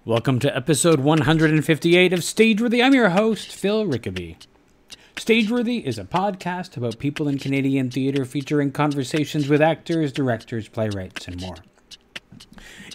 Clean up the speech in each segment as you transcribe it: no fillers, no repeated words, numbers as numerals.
Welcome to episode 158 of Stageworthy. I'm your host, Phil Rickaby. Stageworthy is a podcast about people in Canadian theatre featuring conversations with actors, directors, playwrights, and more.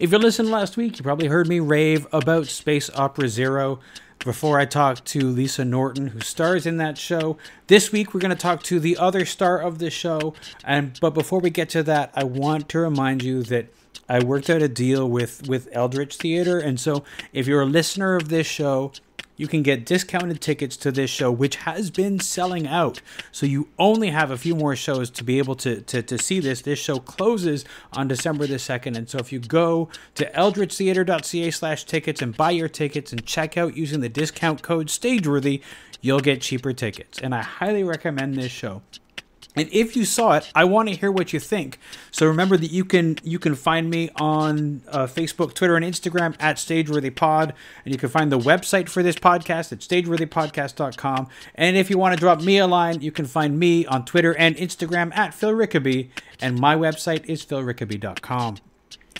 If you listened last week, you probably heard me rave about Space Opera Zero before I talked to Lisa Norton, who stars in that show. This week, we're going to talk to the other star of the show. But before we get to that, I want to remind you that I worked out a deal with Eldritch Theatre, and so if you're a listener of this show, you can get discounted tickets to this show, which has been selling out. So you only have a few more shows to be able to see this. This show closes on December the 2nd, and so if you go to eldritchtheatre.ca/tickets and buy your tickets and check out using the discount code STAGEWORTHY, you'll get cheaper tickets, and I highly recommend this show. And if you saw it, I want to hear what you think. So remember that you can find me on Facebook, Twitter, and Instagram at StageworthyPod. And you can find the website for this podcast at stageworthypodcast.com. And if you want to drop me a line, you can find me on Twitter and Instagram at Phil Rickaby. And my website is philrickaby.com.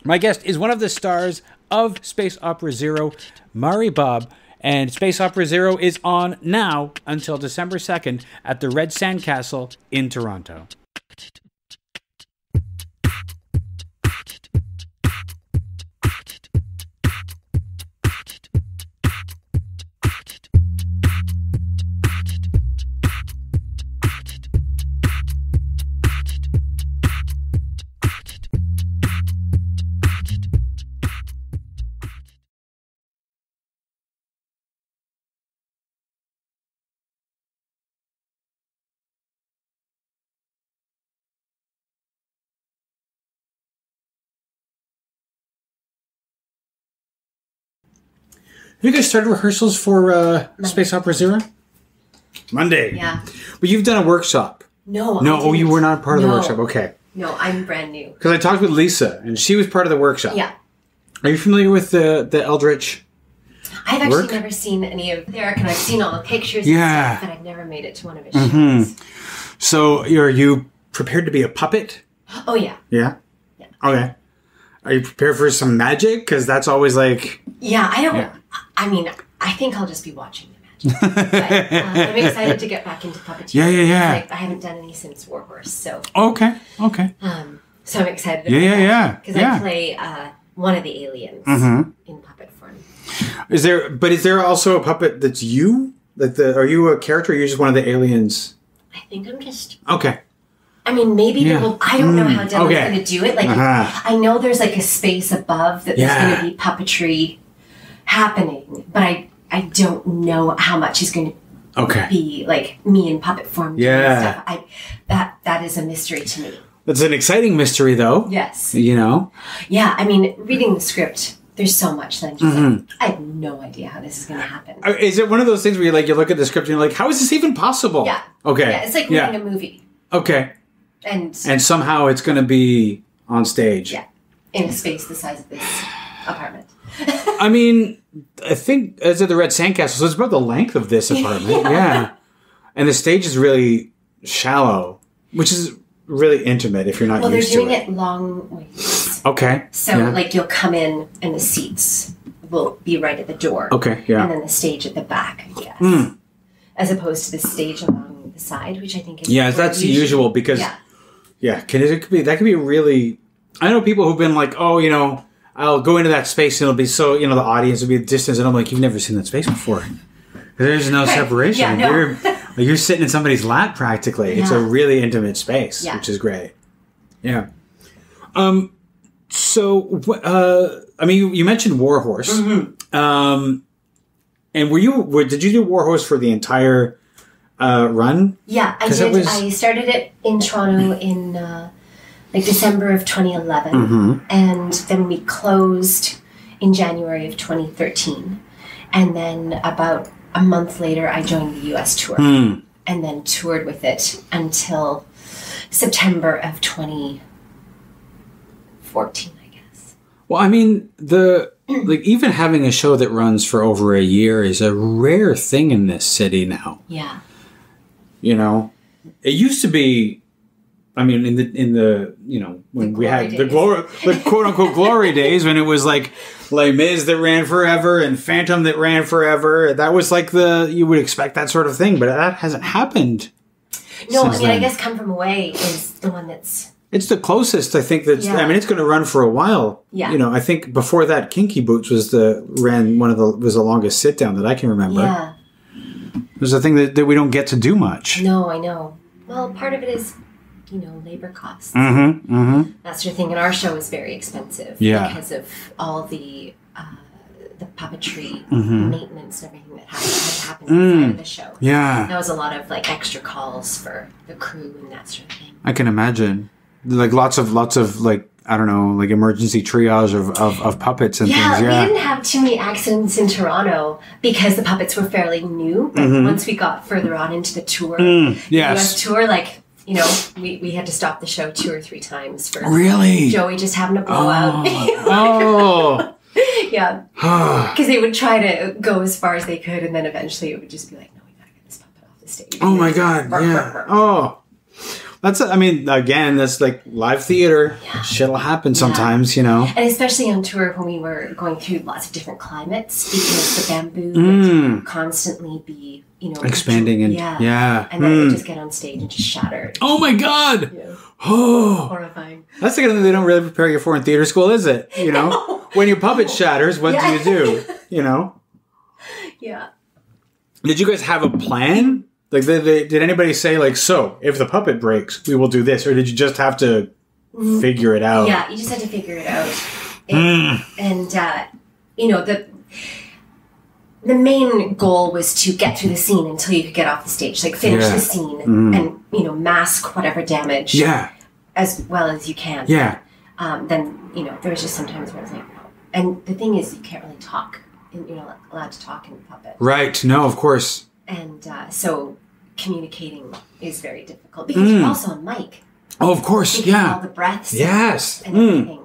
My guest is one of the stars of Space Opera Zero, Mairi Babb. And Space Opera Zero is on now until December 2nd at the Red Sandcastle in Toronto. Have you guys started rehearsals for Space Opera Zero? Monday. Yeah. But you've done a workshop. No, oh, you were not part of the workshop. Okay. No, I'm brand new. Because I talked with Lisa, and she was part of the workshop. Yeah. Are you familiar with the Eldritch? I've actually never seen any of Derek, and I've seen all the pictures and stuff, but I've never made it to one of his shows. So, are you prepared to be a puppet? Oh, yeah. Yeah? Yeah. Okay. Are you prepared for some magic? Because that's always like... Yeah, I don't... Yeah. I mean, I think I'll just be watching the magic. But I'm excited to get back into puppetry. Yeah. I haven't done any since Warhorse, so... Okay. So I'm excited about that. Because I play one of the aliens in puppet form. Is there also a puppet that's you? Are you a character or are you just one of the aliens? I think I'm just... Okay. I mean, maybe I don't know how Dylan's going to do it. Like, I know there's like a space above that there's going to be puppetry happening, but I don't know how much is going to be like me in puppet form doing stuff. That is a mystery to me. That's an exciting mystery, though. Yes. You know? Yeah, I mean, reading the script, there's so much that I'm just like, I have no idea how this is going to happen. Is it one of those things where you look at the script and you're like, how is this even possible? Yeah. Okay. Yeah, it's like reading a movie. Okay. And somehow it's going to be on stage. Yeah. In a space the size of this apartment. I mean, I think, is it the Red Sandcastle? So it's about the length of this apartment. Yeah. And the stage is really shallow, which is really intimate if you're not used to it. Well, they're doing it long ways. Okay. So, you'll come in and the seats will be right at the door. Okay, yeah. And then the stage at the back, I guess. As opposed to the stage along the side, which I think is... Yeah, that's usual because... Yeah, that could be really... I know people who've been like, oh, I'll go into that space and it'll be so, the audience will be at distance. And I'm like, you've never seen that space before. There's no separation. Yeah, no. You're sitting in somebody's lap practically. Yeah. It's a really intimate space, which is great. Yeah. So, you mentioned Warhorse. And did you do Warhorse for the entire run? Yeah, I did. I started it in Toronto in December of 2011, and then we closed in January of 2013, and then about a month later, I joined the U.S. tour, and then toured with it until September of 2014, I guess. Well, I mean, even having a show that runs for over a year is a rare thing in this city now. Yeah. It used to be, I mean, in the when we had the quote unquote glory days when it was like Les Mis that ran forever and Phantom that ran forever. That was like you would expect that sort of thing, but that hasn't happened. No, I mean, I guess Come From Away is the one that's... It's the closest, I think, that's... Yeah. I mean, it's going to run for a while. Yeah. You know, I think before that, Kinky Boots was the longest sit-down that I can remember. Yeah. It was a thing that we don't get to do much. No, I know. Well, part of it is, you know, labor costs. Mm-hmm, mm-hmm. That sort of thing. And our show is very expensive because of all the puppetry maintenance and everything that had to happen inside of the show. Yeah. That was a lot of, like, extra calls for the crew and that sort of thing. I can imagine. Like, lots of like, I don't know, like emergency triage of puppets and things. Yeah, we didn't have too many accidents in Toronto because the puppets were fairly new. But once we got further on into the tour, the US tour, like, you know, we had to stop the show 2 or 3 times for Joey just having a blowout. Yeah. Because they would try to go as far as they could, and then eventually it would just be like, no, we gotta get this puppet off the stage. Oh my God, yeah. Oh. That's, I mean, again, that's like live theater. Yeah. Shit'll happen sometimes, you know. And especially on tour when we were going through lots of different climates, because the bamboo would constantly be, you know, expanding and and then it would just get on stage and just shatter. Oh my God! Yeah. Oh, horrifying. That's the kind of thing they don't really prepare you for in theater school, is it? You know, no. When your puppet shatters, what do you do? You know. Yeah. Did you guys have a plan? Like, did anybody say, like, so, if the puppet breaks, we will do this? Or did you just have to figure it out? Yeah, you just had to figure it out. And, you know, the main goal was to get through the scene until you could get off the stage. Like, finish the scene and, you know, mask whatever damage as well as you can. Yeah. Then, you know, there was just some times where I was like, no. And the thing is, you can't really talk. You're not allowed to talk in the puppet. Right. No, of course. And so communicating is very difficult because you're also on mic. Oh, of course, all the breaths. Yes. And everything.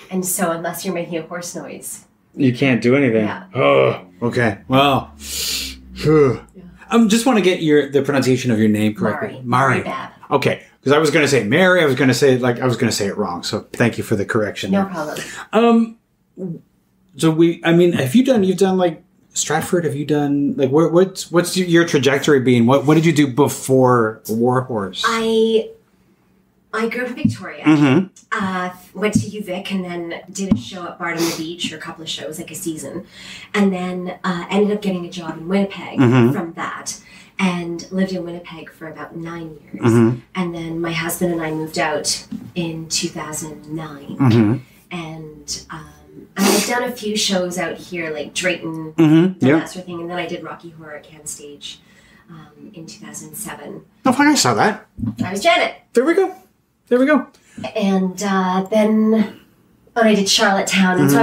And so unless you're making a horse noise, you can't do anything. Yeah. Oh, okay. Well, just want to get the pronunciation of your name correctly. Mairi Babb. Okay, because I was going to say Mary. I was going to say it wrong. So thank you for the correction. No problem. So you've done like Stratford? Have you done, like, what's your trajectory been? What did you do before Warhorse? I grew up in Victoria. Went to UVic and then did a show at Bard on the Beach, or a couple of shows, like a season. And then ended up getting a job in Winnipeg from that. And lived in Winnipeg for about 9 years. And then my husband and I moved out in 2009. And I've done a few shows out here, like Drayton, and that sort of thing. And then I did Rocky Horror at Can Stage in 2007. Oh, fuck, I saw that. I was Janet. There we go. And then I did Charlottetown. And so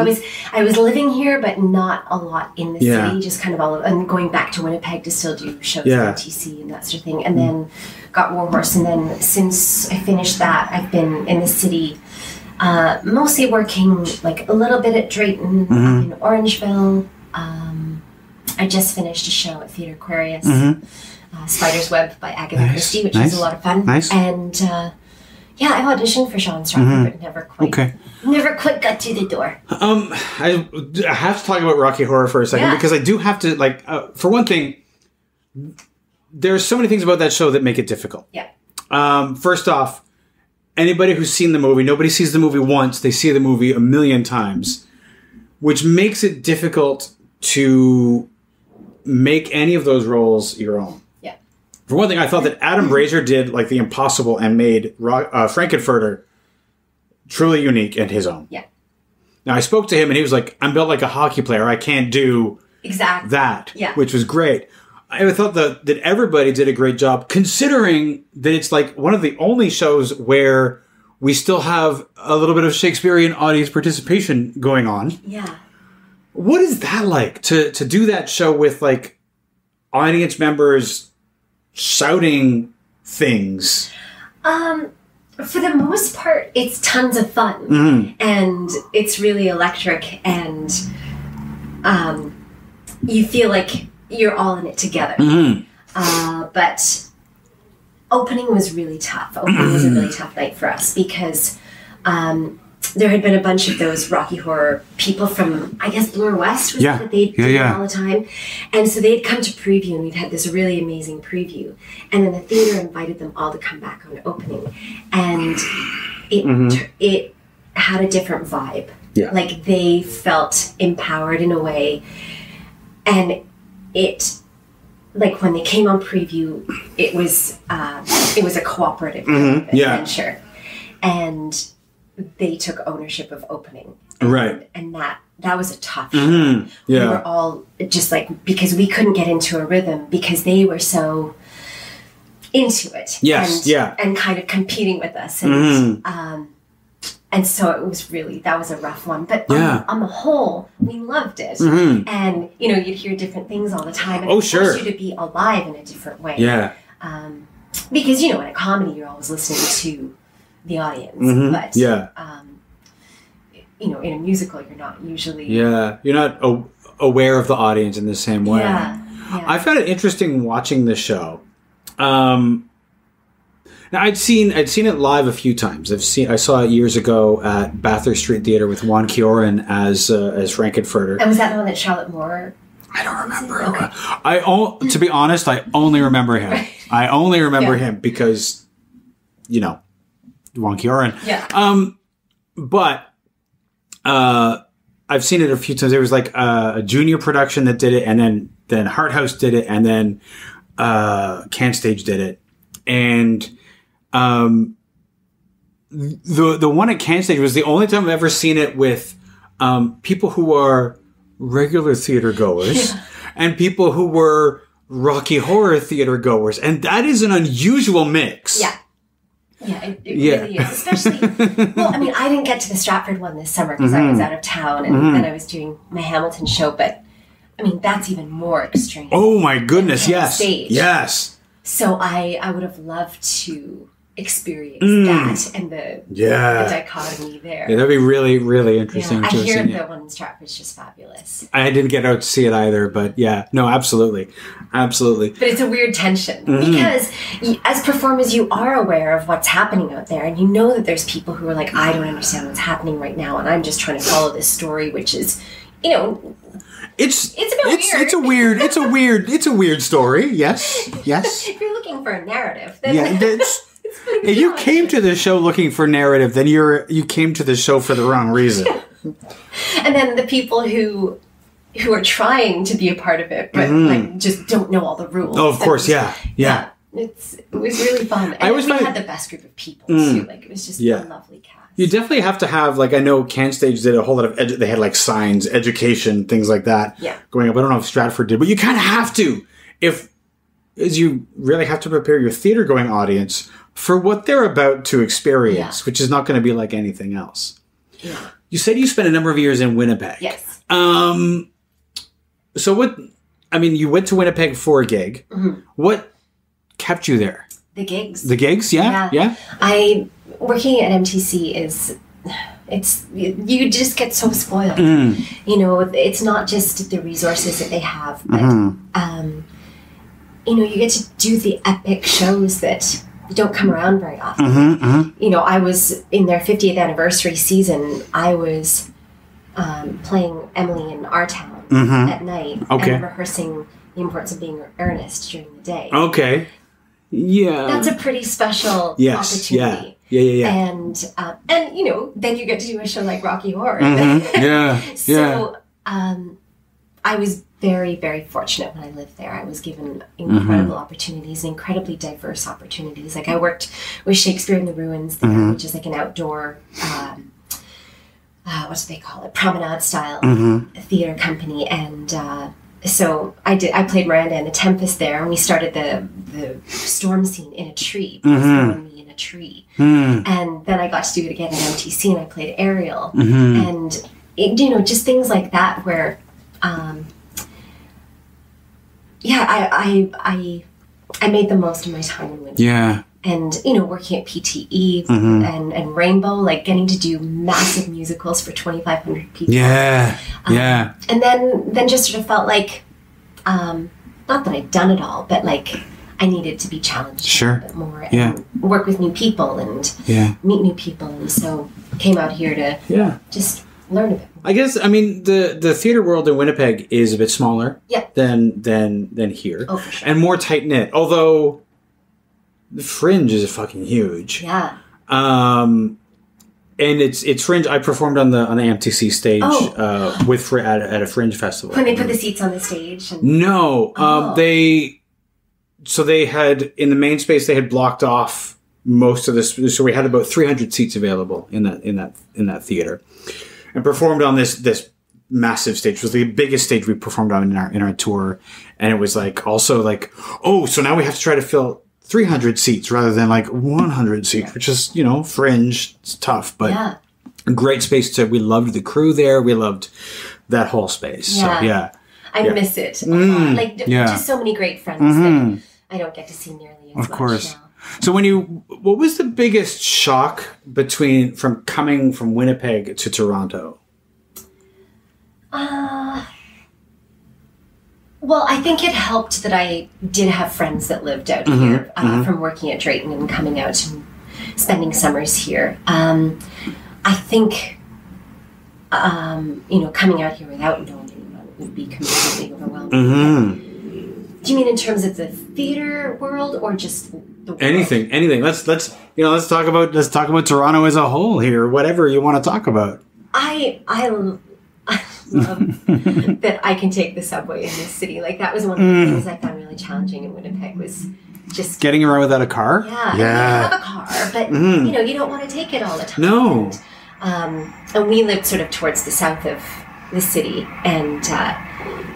I was living here, but not a lot in the city, just kind of all over. And going back to Winnipeg to still do shows at TC and that sort of thing. And then got Warhorse. And then since I finished that, I've been in the city. Mostly working like a little bit at Drayton, up in Orangeville. I just finished a show at Theatre Aquarius, Spider's Web by Agatha Christie, which was a lot of fun. And I auditioned for Sean Stratford, but never quite got through the door. I have to talk about Rocky Horror for a second because I do have to, like, for one thing, there's so many things about that show that make it difficult. Yeah. First off, anybody who's seen the movie, nobody sees the movie once, they see the movie a million times, which makes it difficult to make any of those roles your own. Yeah. For one thing, I thought that Adam Brazier did like the impossible and made Frankenfurter truly unique and his own. Yeah. Now, I spoke to him and he was like, I'm built like a hockey player. I can't do that, which was great. I thought that everybody did a great job, considering that it's like one of the only shows where we still have a little bit of Shakespearean audience participation going on. Yeah. What is that like to do that show with like audience members shouting things? For the most part, it's tons of fun and it's really electric, and you feel like you're all in it together. But opening was really tough. Opening was a really tough night for us because there had been a bunch of those Rocky Horror people from, I guess, Bloor West was that they'd do it all the time. And so they'd come to preview, and we'd had this really amazing preview. And then the theater invited them all to come back on opening. And it had a different vibe. Yeah. Like, they felt empowered in a way. And it, like, when they came on preview, it was a cooperative adventure. And they took ownership of opening. And that was a tough show. We were all just like, because we couldn't get into a rhythm because they were so into it. And kind of competing with us. And so it was really, that was a rough one. But on the whole, we loved it. And, you know, you'd hear different things all the time. And it forced you to be alive in a different way. Because, you know, in a comedy, you're always listening to the audience. But, you know, in a musical, you're not usually... you're not aware of the audience in the same way. I found it interesting watching the show. Now, I'd seen it live a few times. I saw it years ago at Bathurst Street Theatre with Juan Kioran as Frankenfurter. And was that the one that Charlotte Moore... I don't remember. Okay. To be honest, I only remember him. I only remember him because, you know, Juan Kioran. But I've seen it a few times. There was like a junior production that did it, and then Hart House did it, and then Can Stage did it. And the one at Can Stage was the only time I've ever seen it with people who are regular theater goers and people who were Rocky Horror theater goers, and that is an unusual mix. It really is. Especially, well, I mean, I didn't get to the Stratford one this summer because I was out of town, and then I was doing my Hamilton show, but I mean, that's even more extreme. Oh my goodness, yes. Stage. Yes. So I would have loved to experience that and the dichotomy there. Yeah, that'd be really, really interesting. I hear the one in Stratford is just fabulous. I didn't get out to see it either, but no, absolutely. But it's a weird tension because as performers, you are aware of what's happening out there, and you know that there's people who are like, I don't understand what's happening right now, and I'm just trying to follow this story, which is, you know, it's a bit weird. It's a weird story. Yes. If you're looking for a narrative, then if you came to the show looking for narrative, then you came to the show for the wrong reason. And then the people who are trying to be a part of it, but like just don't know all the rules. Oh, of course, yeah. It was really fun. And we had the best group of people too. Like, it was just a lovely cast. You definitely have to have, like, I know Can Stage did a whole lot of they had like signs, education, things like that going up. I don't know if Stratford did, but you kind of have to as you really have to prepare your theater going audience for what they're about to experience, which is not going to be like anything else. You said you spent a number of years in Winnipeg. Yes. So you went to Winnipeg for a gig. What kept you there? The gigs. The gigs, yeah. Working at MTC you just get so spoiled. You know, it's not just the resources that they have, but, you know, you get to do the epic shows that don't come around very often. You know, I was in their 50th anniversary season. I was playing Emily in Our Town at night and rehearsing The Importance of Being Earnest during the day. Okay. Yeah. That's a pretty special opportunity. Yeah. And you know, then you get to do a show like Rocky Horror. So I was very, very fortunate when I lived there. I was given incredible opportunities, incredibly diverse opportunities. Like, I worked with Shakespeare in the Ruins there, which is like an outdoor, what do they call it? Promenade style theater company. And so I played Miranda and the Tempest there, and we started the storm scene in a tree. Throwing me in a tree. And then I got to do it again at MTC, and I played Ariel. And you know, just things like that where I made the most of my time in Winnipeg. Yeah. And, you know, working at PTE and Rainbow, like getting to do massive musicals for 2,500 people. Yeah. And then just sort of felt like, not that I'd done it all, but like I needed to be challenged a little bit more and work with new people and meet new people. And so came out here to just learn a bit more. I guess, I mean, the theater world in Winnipeg is a bit smaller than here. Oh, for sure. And more tight-knit. Although the Fringe is fucking huge. Yeah. And it's Fringe. I performed on the MTC stage at a Fringe festival. When they put the seats on the stage? No. They had, in the main space, they had blocked off most of this. So we had about 300 seats available in that theater. And performed on this massive stage. It was the biggest stage we performed on in our tour. And it was so now we have to try to fill 300 seats rather than 100 seats, which is, Fringe. It's tough, but great space we loved the crew there. We loved that whole space. Yeah. So, yeah. I miss it a lot. Just so many great friends that I don't get to see nearly as much. Of course. Now. So what was the biggest shock from coming from Winnipeg to Toronto? Well, I think it helped that I did have friends that lived out here from working at Drayton and coming out and spending summers here. I think, coming out here without knowing anyone would be completely overwhelming. Do you mean in terms of the theater world or just the world? Anything. Let's talk about Toronto as a whole here. Whatever you want to talk about. I love that I can take the subway in this city. That was one of the things I found really challenging in Winnipeg was just getting around without a car. Yeah. I have a car, but you don't want to take it all the time. No. And we lived sort of towards the south of the city, and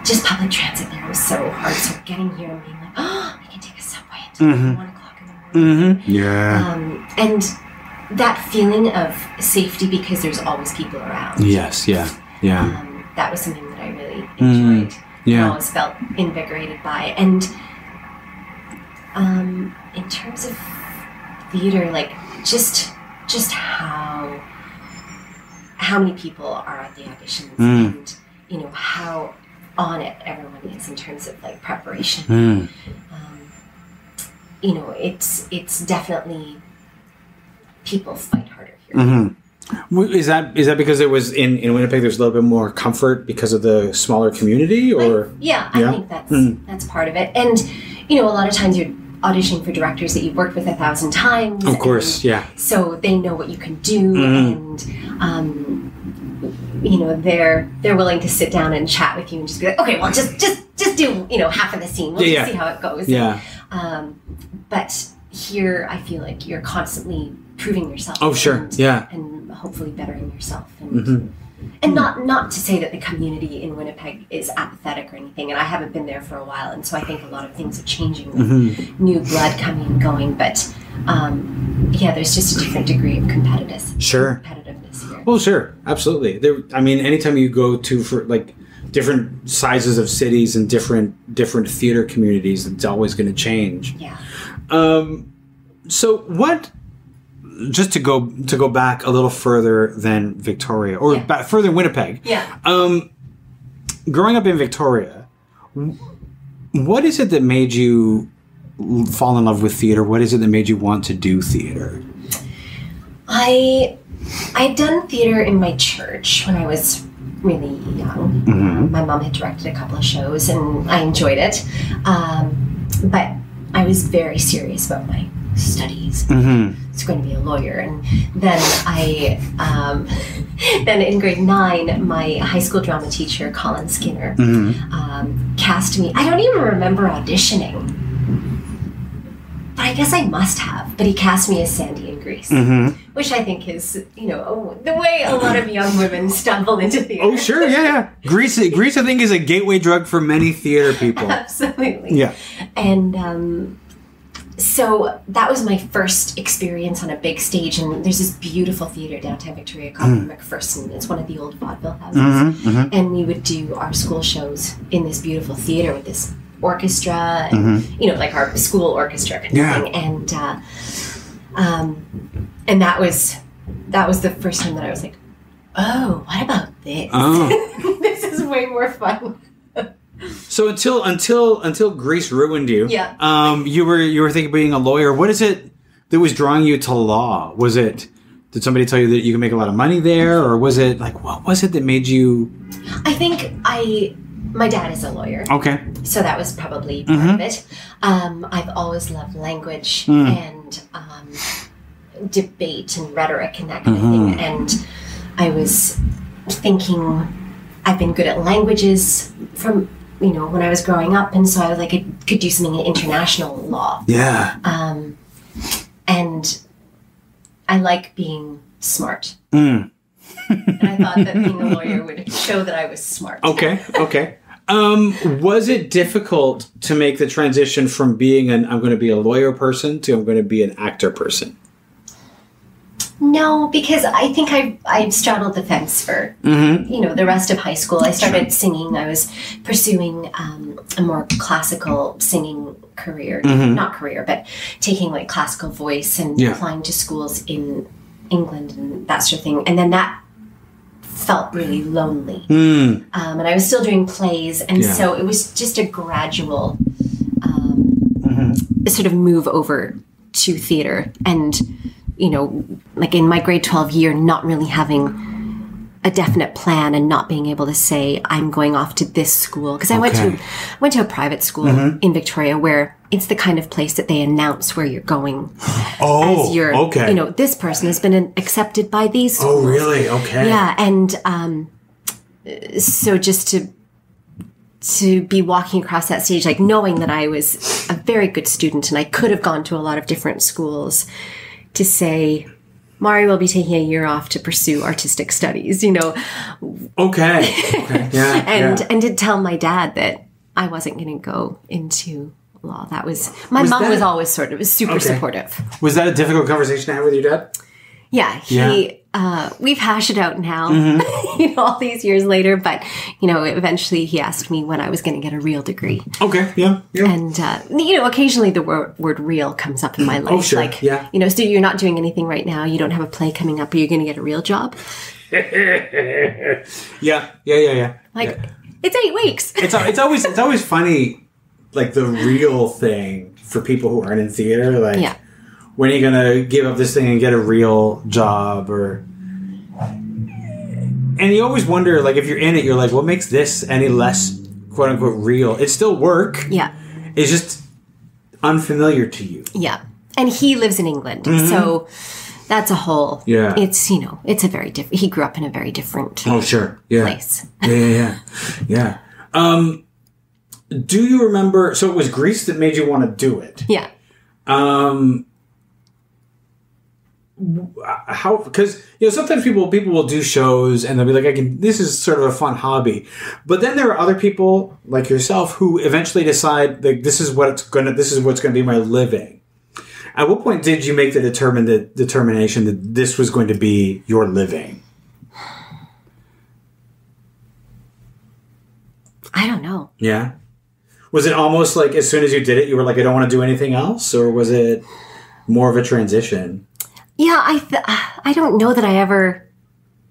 just public transit there was so hard. So getting here and being I can take a subway until 1 o'clock in the morning. Yeah. And that feeling of safety because there's always people around. Yes. Yeah. Yeah. That was something that I really enjoyed. I always felt invigorated by. And in terms of theater, just how many people are at the auditions and how on it everyone is in terms of preparation. It's definitely people fight harder here. Is that because it was in Winnipeg? There's a little bit more comfort because of the smaller community, or I think that's part of it. And a lot of times you're auditioning for directors that you've worked with 1,000 times. Of course, So they know what you can do, and they're willing to sit down and chat with you and just be like, okay, well, just do half of the scene. We'll just see how it goes. Yeah. But here, I feel like you're constantly proving yourself. Oh, sure. And hopefully bettering yourself. And not to say that the community in Winnipeg is apathetic or anything, and I haven't been there for a while, and so I think a lot of things are changing with new blood coming and going, but there's just a different degree of competitiveness here. Well, sure. Absolutely. Anytime you go to different sizes of cities and different theater communities, it's always going to change. Yeah. So what... Just to go back a little further than Victoria, or back further than Winnipeg. Yeah. Growing up in Victoria, what is it that made you fall in love with theater? What is it that made you want to do theater? I'd done theater in my church when I was really young. My mom had directed a couple of shows, and I enjoyed it. But I was very serious about my studies. It's going to be a lawyer. And then then in grade 9, my high school drama teacher, Colin Skinner, cast me. I don't even remember auditioning, but I guess I must have. But he cast me as Sandy in Grease, which I think is, the way a lot of young women stumble into theater. Oh, sure, yeah. Grease, I think, is a gateway drug for many theater people. Absolutely. Yeah. And so that was my first experience on a big stage, and there's this beautiful theater downtown Victoria called McPherson. It's one of the old vaudeville houses, and we would do our school shows in this beautiful theater with this orchestra, and our school orchestra kind of thing. And that was the first time that I was like, oh, what about this? This is way more fun. So until Greece ruined you, Yeah. you were thinking of being a lawyer. What is it that was drawing you to law? Did somebody tell you that you can make a lot of money there, or was it like, what was it that made you? I think my dad is a lawyer. Okay. So that was probably part of it. I've always loved language and debate and rhetoric and that kind of thing. And I was thinking I've been good at languages from, when I was growing up. And so I was like, I could do something in international law. Yeah. And I like being smart. And I thought that being a lawyer would show that I was smart. Okay. Was it difficult to make the transition from being I'm going to be a lawyer person to I'm going to be an actor person? No, because I think I straddled the fence for, the rest of high school. I started singing. I was pursuing a more classical singing career. Not career, but taking like classical voice and applying to schools in England and that sort of thing. And then that felt really lonely. And I was still doing plays. And so it was just a gradual sort of move over to theater. And like in my grade 12 year, not really having a definite plan and not being able to say, I'm going off to this school. Because I went to a private school in Victoria where it's the kind of place that they announce where you're going. Oh, as you're, this person has been accepted by these schools. Oh, really? Okay. Yeah. And so just to be walking across that stage, like knowing that I was a very good student and I could have gone to a lot of different schools, to say, Mairi will be taking a year off to pursue artistic studies, Okay. Yeah. And to tell my dad that I wasn't going to go into law. That was, my mom was always super supportive. Was that a difficult conversation to have with your dad? Yeah. We've hashed it out now, all these years later, but, eventually he asked me when I was going to get a real degree. Okay. Yeah. And, occasionally the word real comes up in my life. Oh, sure. Like, yeah. So you're not doing anything right now. You don't have a play coming up. Are you going to get a real job? Yeah. Like, it's 8 weeks. It's always funny, like the real thing for people who aren't in theater. Like, when are you going to give up this thing and get a real job? And you always wonder, like, if you're in it, you're like, what makes this any less, quote unquote, real? It's still work. Yeah. It's just unfamiliar to you. Yeah. And he lives in England. So that's a whole, it's, it's a very different, he grew up in a very different place. Yeah. Do you remember, so it was Greece that made you want to do it? Yeah. How, because sometimes people will do shows and they'll be like, this is sort of a fun hobby, but then there are other people like yourself who eventually decide like this is what's gonna be my living. At what point did you make the determination that this was going to be your living? I don't know. Yeah. Was it almost like as soon as you did it, you were like, I don't want to do anything else, or was it more of a transition? Yeah, I don't know that I ever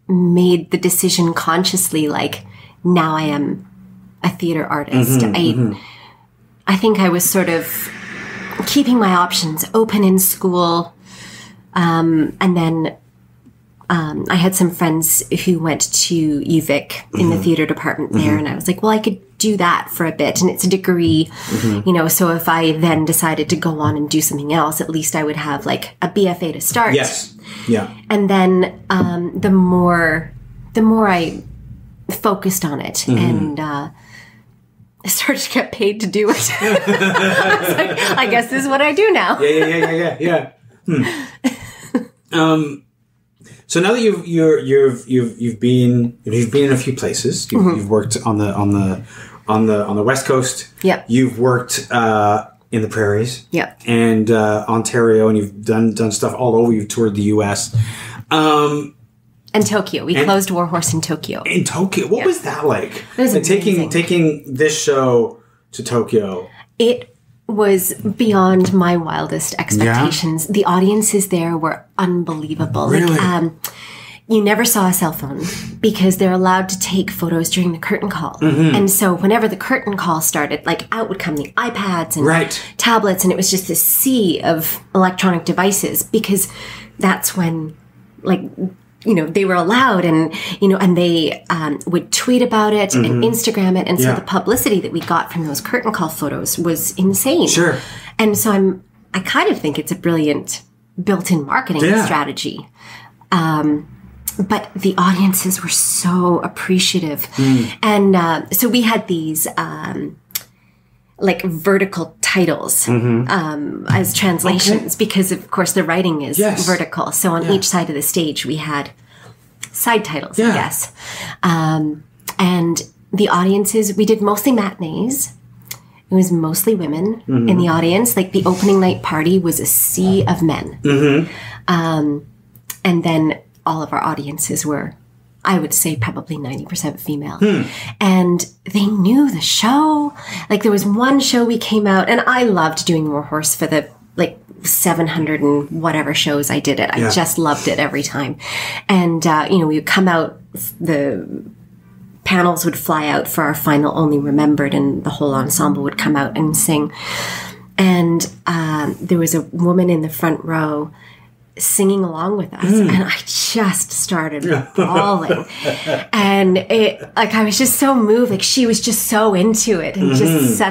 made the decision consciously, like, now I am a theater artist. I think I was sort of keeping my options open in school. And then I had some friends who went to UVic in the theater department there. And I was like, well, I could do that for a bit. And it's a degree, so if I then decided to go on and do something else, at least I would have like a BFA to start. Yes. Yeah. And then the more I focused on it and I started to get paid to do it. I was like, I guess this is what I do now. Yeah. So now that you've been in a few places, you've worked on the West Coast. Yep. You've worked in the prairies. Yep. And Ontario, and you've done stuff all over. You've toured the U.S. And Tokyo. We closed Warhorse in Tokyo. In Tokyo, what was that like? It was amazing. Taking this show to Tokyo. It was beyond my wildest expectations. Yeah. The audiences there were unbelievable. Really? Like, you never saw a cell phone because they're allowed to take photos during the curtain call. And so whenever the curtain call started, like out would come the iPads and tablets, and it was just this sea of electronic devices because that's when, like, you know, they were allowed, and, you know, and they would tweet about it and Instagram it. And so the publicity that we got from those curtain call photos was insane. Sure. And so I kind of think it's a brilliant built-in marketing strategy. But the audiences were so appreciative. And so we had these like vertical titles as translations because, of course, the writing is vertical. So on each side of the stage, we had side titles, I guess. And the audiences, we did mostly matinees. It was mostly women in the audience. Like the opening night party was a sea of men. And then all of our audiences were, I would say, probably 90% female. And they knew the show. Like there was one show we came out, and I loved doing Warhorse for the like 700 and whatever shows I did it. I just loved it every time. And, you know, we would come out, the panels would fly out for our final Only Remembered, and the whole ensemble would come out and sing. And there was a woman in the front row singing along with us, and I just started bawling. And it, like, I was just so moved. Like, she was just so into it and just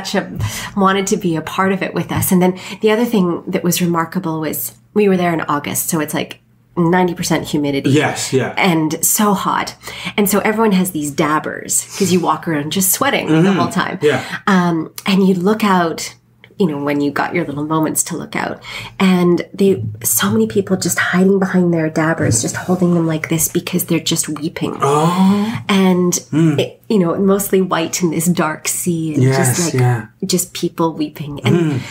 wanted to be a part of it with us. And then the other thing that was remarkable was we were there in August, so it's like 90% humidity. Yes, yeah. And so hot. And so everyone has these dabbers because you walk around just sweating the whole time. Yeah. And you look out, you know, when you got your little moments to look out, and so many people just hiding behind their dabbers, just holding them like this because they're just weeping. And it, you know, mostly white in this dark sea, and just people weeping. And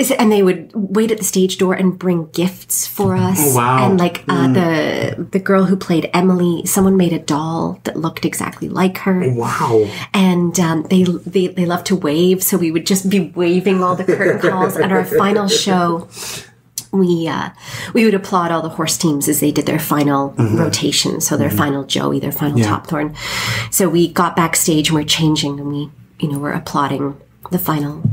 and they would wait at the stage door and bring gifts for us. And like the girl who played Emily, someone made a doll that looked exactly like her. And they love to wave, so we would just be waving all the curtain calls. At our final show, we would applaud all the horse teams as they did their final rotation, so their final Joey, their final Top Thorn. So we got backstage and we're changing, and we, you know, we're applauding the final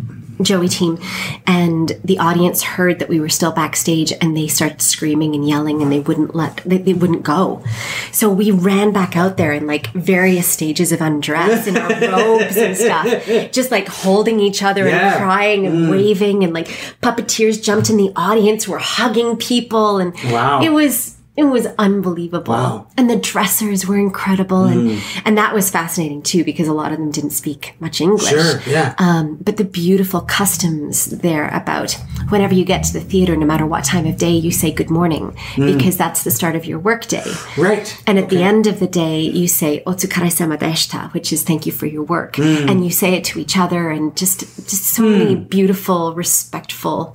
Joey team, and the audience heard that we were still backstage, and they started screaming and yelling, and they wouldn't go. So we ran back out there in like various stages of undress in our robes and stuff, just like holding each other and crying and waving, and like puppeteers jumped in the audience, were hugging people, and it was unbelievable. And the dressers were incredible. And that was fascinating too, because a lot of them didn't speak much English. But the beautiful customs there about whenever you get to the theater, no matter what time of day, you say good morning, because that's the start of your workday. And at the end of the day, you say otsukaresama deshita, which is thank you for your work. And you say it to each other, and just so many beautiful, respectful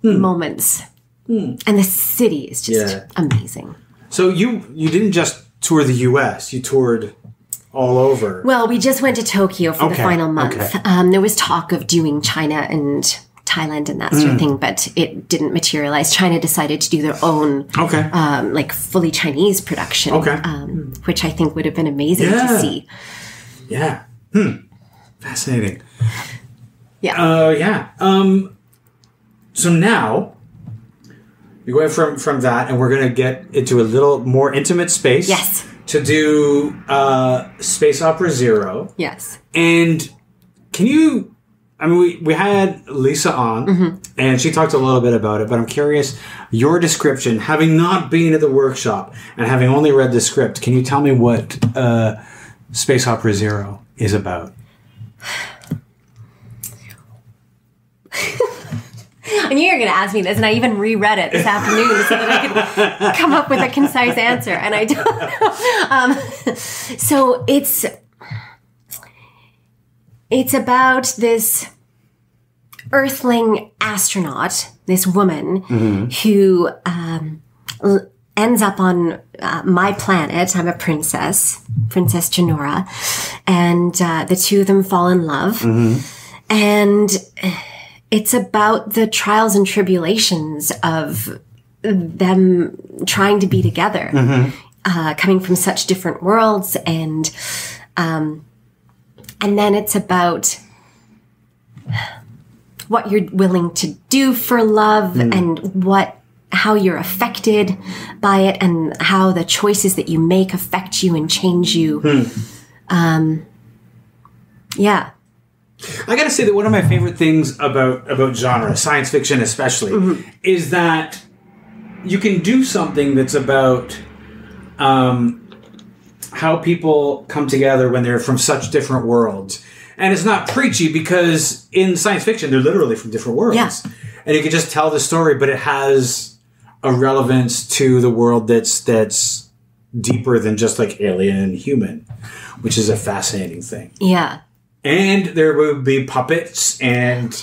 moments. And the city is just amazing. So you didn't just tour the U.S., you toured all over. Well, we just went to Tokyo for the final month. There was talk of doing China and Thailand and that sort of thing, but it didn't materialize. China decided to do their own like fully Chinese production, which I think would have been amazing to see. Fascinating. So now you're going from that, and we're going to get into a little more intimate space. To do Space Opera Zero. And can you... I mean, we had Lisa on, and she talked a little bit about it, but I'm curious, your description, having not been at the workshop and having only read the script, can you tell me what Space Opera Zero is about? I knew you were going to ask me this, and I even reread it this afternoon so that I could come up with a concise answer, and I don't know. So it's about this Earthling astronaut, this woman who ends up on my planet. I'm a princess, Princess Janora, and the two of them fall in love, and it's about the trials and tribulations of them trying to be together, coming from such different worlds, and then it's about what you're willing to do for love and how you're affected by it, and how the choices that you make affect you and change you. Yeah. I gotta say that one of my favorite things about genre, science fiction especially, is that you can do something that's about how people come together when they're from such different worlds. And it's not preachy, because in science fiction, they're literally from different worlds. Yeah. And you can just tell the story, but it has a relevance to the world that's deeper than just like alien and human, which is a fascinating thing. Yeah. And there would be puppets and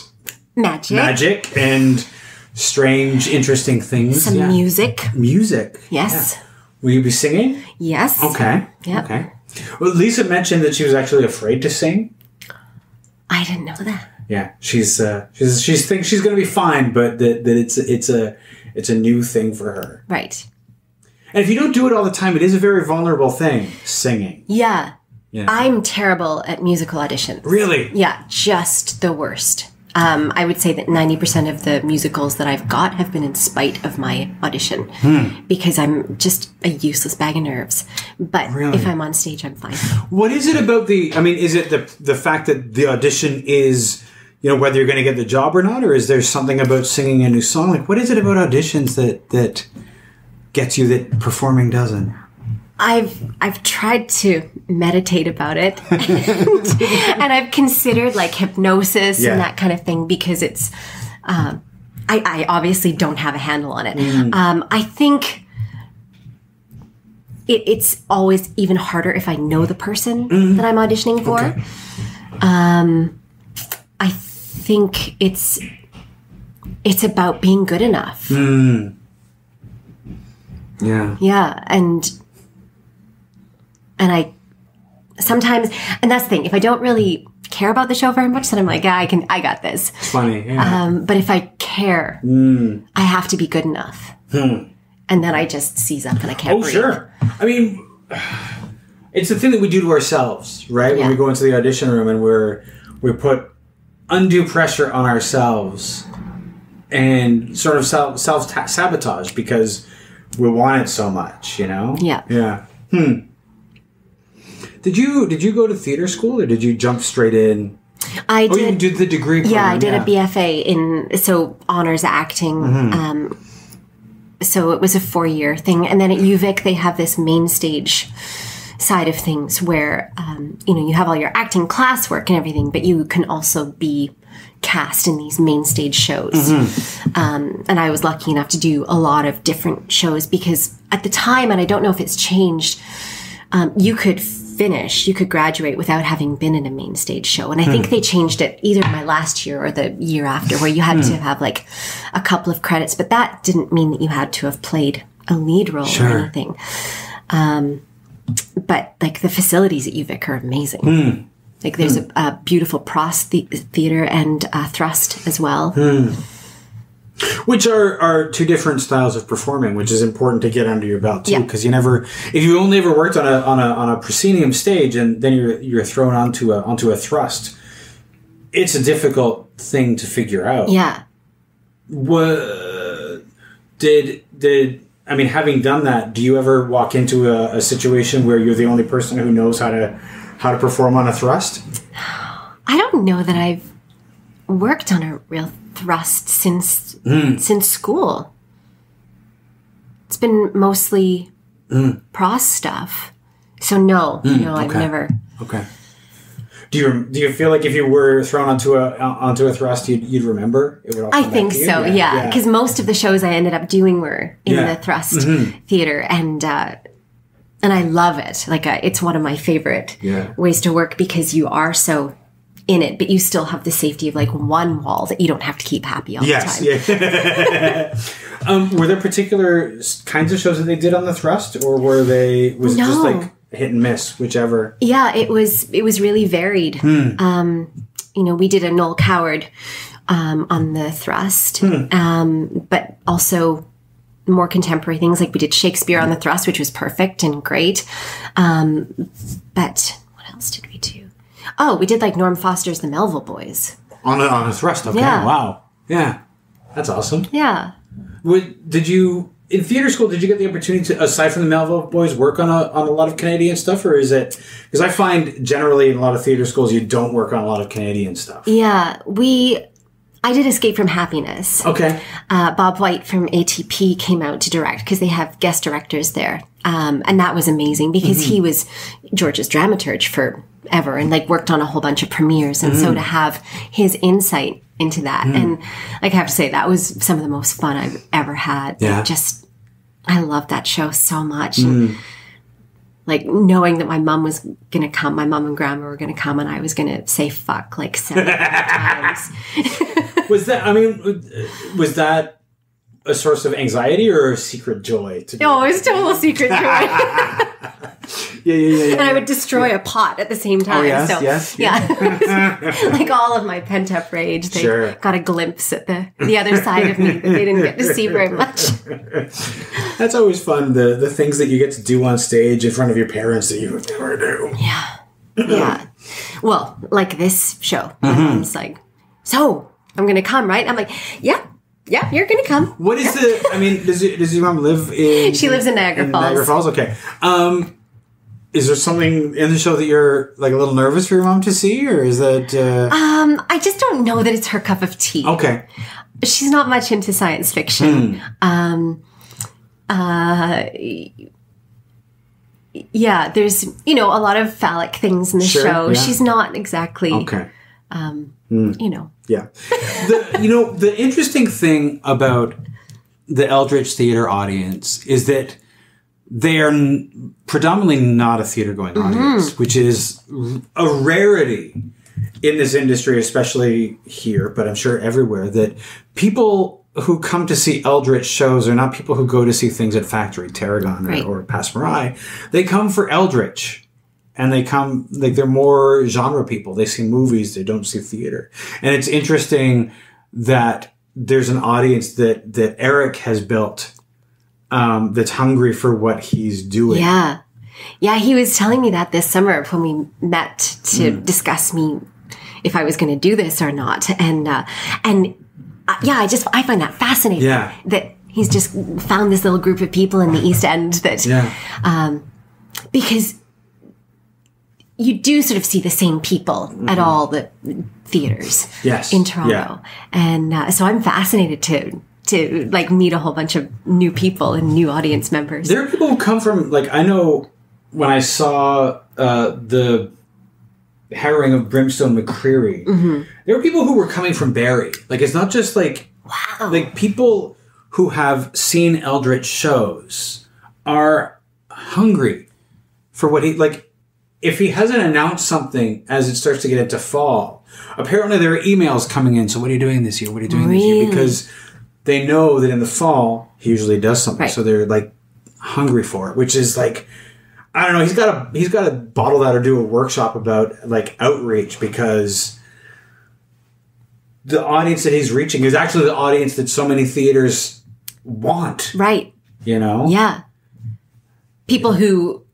magic and strange, interesting things. Some music. Music. Yes. Yeah. Will you be singing? Yes. Okay. Yep. Okay. Well, Lisa mentioned that she was actually afraid to sing. I didn't know that. Yeah, she thinks she's going to be fine, but that it's a new thing for her. Right. And if you don't do it all the time, it is a very vulnerable thing, singing. Yeah. Yeah. I'm terrible at musical auditions. Really? Yeah, just the worst. I would say that 90% of the musicals that I've got have been in spite of my audition, because I'm just a useless bag of nerves. But if I'm on stage, I'm fine. What is it about is it the fact that the audition is, whether you're going to get the job or not, or is there something about singing a new song? Like, what is it about auditions that gets you that performing doesn't? I've tried to meditate about it, and I've considered like hypnosis and that kind of thing, because it's I obviously don't have a handle on it. I think it's always even harder if I know the person that I'm auditioning for. Okay. I think it's about being good enough. Yeah. Yeah, and I sometimes, and that's the thing, if I don't really care about the show very much, then I'm like, I got this. It's funny, yeah. But if I care, I have to be good enough. And then I just seize up and I can't breathe. Sure. I mean, it's the thing that we do to ourselves, right? When we go into the audition room and we put undue pressure on ourselves and sort of self-sabotage because we want it so much, Yeah. Yeah. Did you go to theater school, or did you jump straight in? I did. You did the degree program. Yeah, I did a BFA in honors acting. So it was a 4-year thing, and then at UVic they have this main stage side of things where you have all your acting classwork and everything, but you can also be cast in these main stage shows. And I was lucky enough to do a lot of different shows, because at the time, and I don't know if it's changed, you could graduate without having been in a main stage show. And I think they changed it either my last year or the year after, where you had to have like a couple of credits, but that didn't mean that you had to have played a lead role or anything. But like the facilities at UVic are amazing. Like there's a beautiful pros theater and thrust as well. Which are two different styles of performing, which is important to get under your belt too, because if you only ever worked on a proscenium stage and then you're thrown onto a thrust, it's a difficult thing to figure out. Yeah. Having done that, do you ever walk into a situation where you're the only person who knows how to perform on a thrust? I don't know that I've worked on a real thrust since school. It's been mostly pros stuff. So no, I've never. Okay. Do you feel like if you were thrown onto a thrust, you'd remember? It would all come I think back to you? so. Yeah, because most of the shows I ended up doing were in the thrust theater, and I love it. Like it's one of my favorite ways to work, because you are so in it, but you still have the safety of like one wall that you don't have to keep happy all the time. Were there particular kinds of shows that they did on the thrust, or was it just like hit and miss, whichever? Yeah, it was really varied. We did a Noel Coward on the thrust, but also more contemporary things. Like we did Shakespeare on the Thrust, which was perfect and great. But what else did we do? Oh, we did like Norm Foster's The Melville Boys. On a Thrust, okay. Yeah. Wow. Yeah. That's awesome. Yeah. Did you, in theater school, did you get the opportunity to, aside from the Melville Boys, work on a lot of Canadian stuff? Or is it, because I find generally in a lot of theater schools, you don't work on a lot of Canadian stuff. Yeah. I did Escape from Happiness. Okay. Bob White from ATP came out to direct because they have guest directors there. And that was amazing because he was George's dramaturge forever and like worked on a whole bunch of premieres. And so to have his insight into that. And like I have to say, that was some of the most fun I've ever had. Yeah. I loved that show so much. And, like knowing that my mom was going to come, my mom and grandma were going to come and I was going to say fuck like 7 times. Was that a source of anxiety or a secret joy? No, it was total secret joy. Yeah. And I would destroy a pot at the same time. Oh, yes, so, yes. Yeah. Like all of my pent-up rage, they got a glimpse at the other side of me that they didn't get to see very much. That's always fun, the things that you get to do on stage in front of your parents that you would never do. Yeah. Yeah. Well, like this show. My mom's like, so, I'm going to come, right? I'm like, yeah, you're going to come. What is does your mom live in... She lives in Niagara Falls. Niagara Falls, okay. Is there something in the show that you're like a little nervous for your mom to see, or is that... I just don't know that it's her cup of tea. Okay. She's not much into science fiction. Yeah, there's, a lot of phallic things in the show. Yeah. She's not exactly... Okay. Yeah. The interesting thing about the Eldritch theater audience is that they are predominantly not a theater-going audience, which is a rarity in this industry, especially here, but I'm sure everywhere, that people who come to see Eldritch shows are not people who go to see things at Factory, Tarragon, or Passe Muraille. They come for Eldritch. And they come, like, they're more genre people. They see movies, they don't see theater. And it's interesting that there's an audience that Eric has built that's hungry for what he's doing. Yeah. Yeah, he was telling me that this summer when we met to discuss if I was going to do this or not. And I find that fascinating. Yeah. That he's just found this little group of people in the East End that, because you do sort of see the same people at all the theaters in Toronto. Yeah. And so I'm fascinated to like meet a whole bunch of new people and new audience members. There are people who come from, like, I know when I saw the Harrowing of Brimstone McCreary, there were people who were coming from Barrie. Like, it's not just like, like people who have seen Eldritch shows are hungry for what he, like, if he hasn't announced something as it starts to get into fall, apparently there are emails coming in. So what are you doing this year? What are you doing this year? Because they know that in the fall, he usually does something. Right. So they're like hungry for it, which is like, I don't know. He's got to bottle that or do a workshop about like outreach, because the audience that he's reaching is actually the audience that so many theaters want. Right. Yeah. People who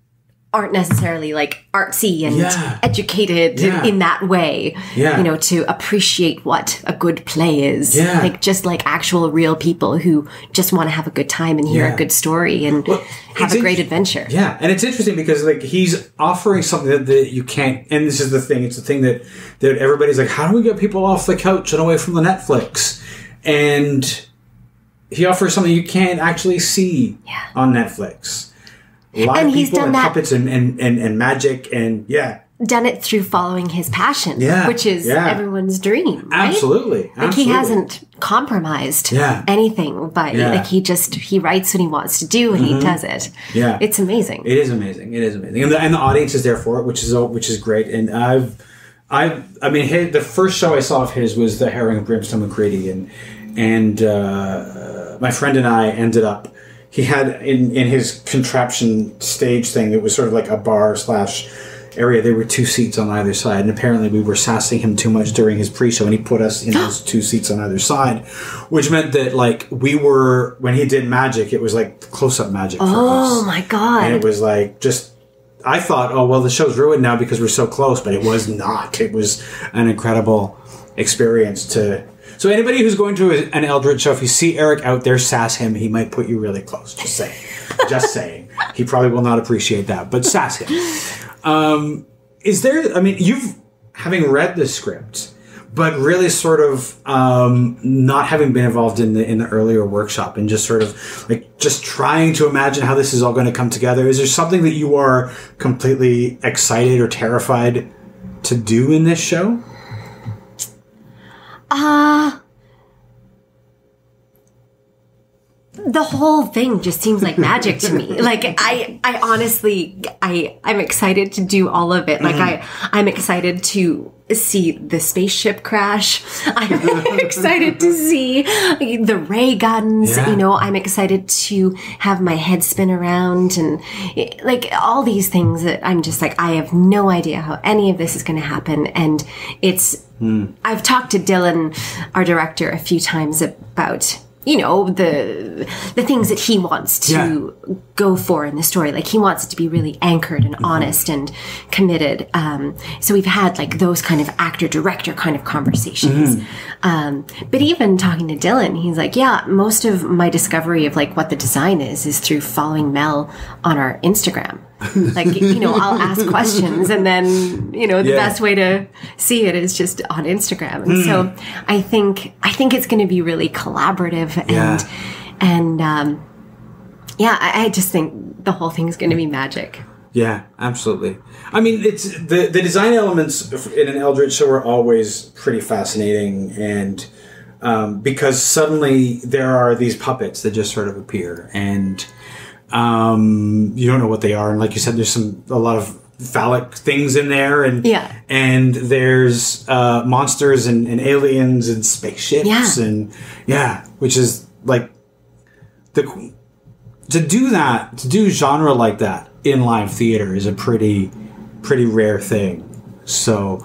aren't necessarily like artsy and educated in that way, to appreciate what a good play is. Yeah. Like just like actual real people who just want to have a good time and hear a good story and have a great adventure. Yeah. And it's interesting because like he's offering something that you can't, and this is the thing, it's the thing that everybody's like, how do we get people off the couch and away from the Netflix? And he offers something you can't actually see on Netflix. Live and he's done that, puppets and magic and done it through following his passion, which is everyone's dream. Right? Absolutely. Like he hasn't compromised anything, but like he writes what he wants to do and he does it. Yeah, it's amazing. It is amazing. And the audience is there for it, which is great. And the first show I saw of his was the Harrowing of Brimstone McCready, and my friend and I ended up. He had in his contraption stage thing, it was sort of like a bar / area, there were 2 seats on either side, and apparently we were sassing him too much during his pre-show, and he put us in those 2 seats on either side, which meant that like we were, when he did magic, it was like close-up magic for us. Oh my god! And it was like just. I thought, oh well, the show's ruined now because we're so close, but it was not. It was an incredible experience to. So anybody who's going to an Eldritch show, if you see Eric out there, sass him. He might put you really close. Just saying. Just saying. He probably will not appreciate that, but sass him. Is there? I mean, you've having read the script, but really sort of not having been involved in the earlier workshop and just sort of like just trying to imagine how this is all going to come together. Is there something that you are completely excited or terrified to do in this show? The whole thing just seems like magic to me. Like I honestly, I'm excited to do all of it. Like I'm excited to see the spaceship crash. I'm excited to see the ray guns. Yeah. You know, I'm excited to have my head spin around and like all these things that I'm just like, I have no idea how any of this is going to happen. And it's, I've talked to Dylan, our director, a few times about, you know, the things that he wants to go for in the story. Like he wants it to be really anchored and honest and committed. So we've had like those kind of actor-director kind of conversations. But even talking to Dylan, he's like, yeah, most of my discovery of like what the design is through following Mel on our Instagram. Like, you know, I'll ask questions and then, you know, the best way to see it is just on Instagram. And so I think it's going to be really collaborative and I just think the whole thing is going to be magic. Yeah, absolutely. I mean, it's the design elements in an Eldritch show are always pretty fascinating, and because suddenly there are these puppets that just sort of appear, and you don't know what they are, and like you said, there's a lot of phallic things in there, and and there's monsters and aliens and spaceships, and which is like to do genre like that in live theater is a pretty rare thing. So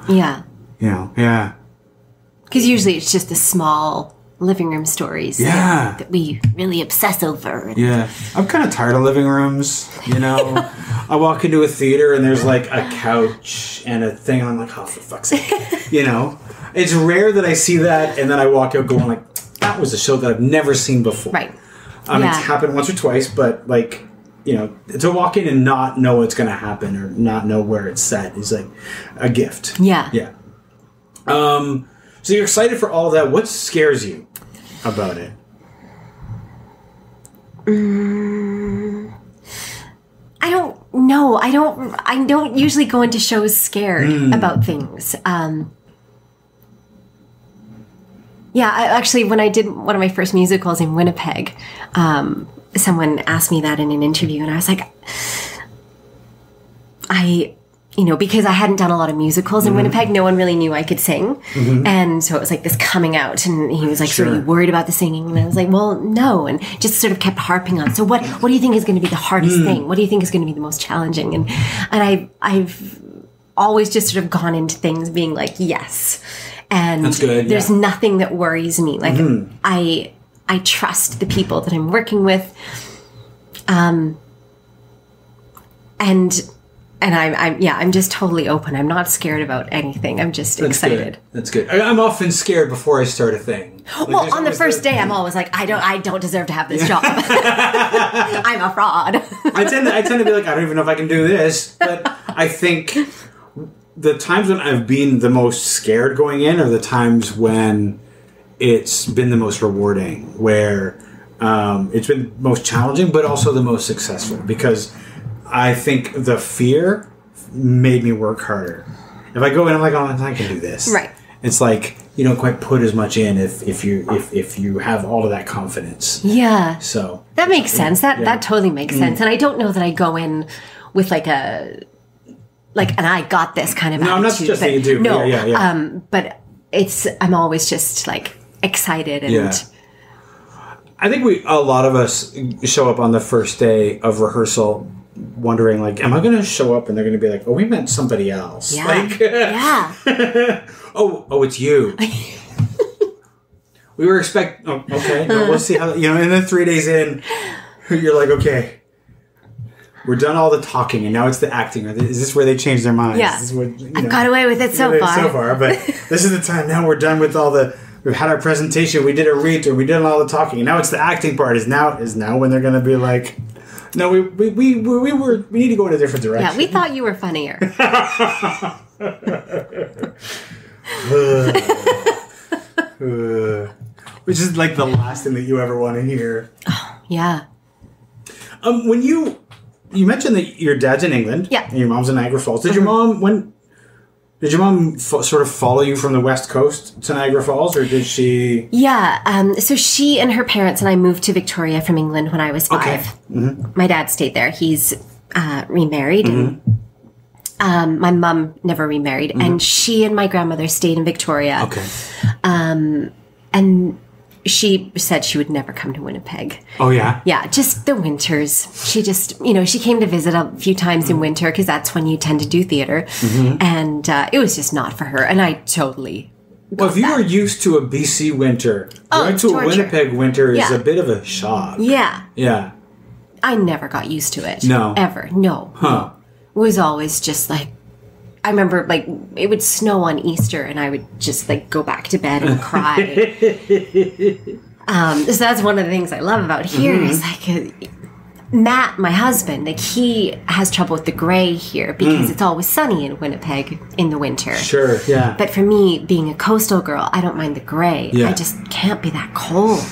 because usually it's just the small living room stories that we really obsess over. I'm kind of tired of living rooms, you know. I walk into a theater and there's like a couch and a thing and I'm like, oh, for fuck's sake. You know, it's rare that I see that and then I walk out going like, that was a show that I've never seen before. Right. It's happened once or twice, but like, you know, to walk in and not know what's going to happen or not know where it's set is like a gift. Yeah. So you're excited for all that. What scares you about it? I don't know. I don't usually go into shows scared about things. Actually, when I did one of my first musicals in Winnipeg, someone asked me that in an interview, and I was like, because I hadn't done a lot of musicals in Winnipeg, no one really knew I could sing. And so it was like this coming out, and he was like, so are you worried about the singing? And I was like, well, no. And just sort of kept harping on, so what do you think is going to be the hardest thing? What do you think is going to be the most challenging? And I've always just sort of gone into things being like, yes. And that's good, there's nothing that worries me. Like I trust the people that I'm working with. And I'm just totally open. I'm not scared about anything. I'm just excited. That's good. I'm often scared before I start a thing. Like, well, on the first day, I'm always like, I don't deserve to have this job. I'm a fraud. I tend to be like, I don't even know if I can do this. But I think the times when I've been the most scared going in are the times when it's been the most rewarding, where it's been most challenging, but also the most successful, because I think the fear made me work harder. If I go in, I'm like, oh, I can do this. Right. It's like you don't quite put as much in if you have all of that confidence. Yeah. So that makes sense. That totally makes sense. And I don't know that I go in with like an I got this kind of attitude. No, I'm not suggesting you do. No. Yeah. But I'm always just like excited and. I think a lot of us show up on the first day of rehearsal wondering, like, am I going to show up and they're going to be like, oh, we meant somebody else. Yeah. Like, Yeah. oh, it's you. We were okay, no, we'll see how, and then 3 days in, you're like, okay, we're done all the talking, and now it's the acting. Is this where they change their minds? Yeah. Is this what, I've got away with it so far. But this is the time. Now we're done with we've had our presentation, we did a read, or we did all the talking, and now it's the acting part. Is now when they're going to be like, no, we need to go in a different direction. Yeah, we thought you were funnier. Which is like the last thing that you ever want to hear. Yeah. When you mentioned that your dad's in England, yeah, and your mom's in Niagara Falls. Did your mom sort of follow you from the West Coast to Niagara Falls, or did she? Yeah. So she and her parents and I moved to Victoria from England when I was 5. Okay. Mm-hmm. My dad stayed there. He's remarried. Mm-hmm. And, my mom never remarried, Mm-hmm. and she and my grandmother stayed in Victoria. Okay. And she said she would never come to Winnipeg. Oh, yeah? Yeah, just the winters. She just, she came to visit a few times in winter because that's when you tend to do theater. Mm-hmm. And it was just not for her. And I totally Well, if you were used to a BC winter, going to a Winnipeg winter is a bit of a shock. Yeah. Yeah. I never got used to it. No. Ever. No. Huh. It was always just like, I remember, like, it would snow on Easter, and I would just, like, go back to bed and cry. So that's one of the things I love about here is, like, Matt, my husband, like, he has trouble with the gray here because it's always sunny in Winnipeg in the winter. Sure, yeah. But for me, being a coastal girl, I don't mind the gray. Yeah. I just can't be that cold.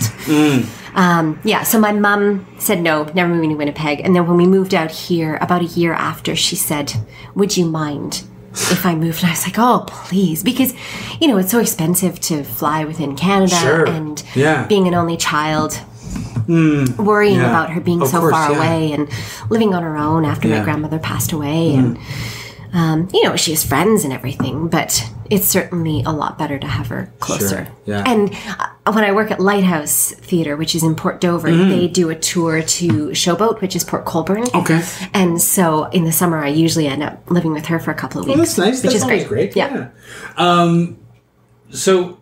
So my mom said no, never moving to Winnipeg. And then when we moved out here, about a year after, she said, would you mind if I moved? And I was like, oh, please. Because, it's so expensive to fly within Canada. Sure. And Yeah. being an only child, worrying about her being so far away and living on her own after my grandmother passed away. And, she has friends and everything, but it's certainly a lot better to have her closer. Sure. Yeah. And when I work at Lighthouse Theatre, which is in Port Dover, they do a tour to Showboat, which is Port Colborne. Okay. And so in the summer, I usually end up living with her for a couple of weeks. Well, that's nice. Which That's is always great. Yeah. So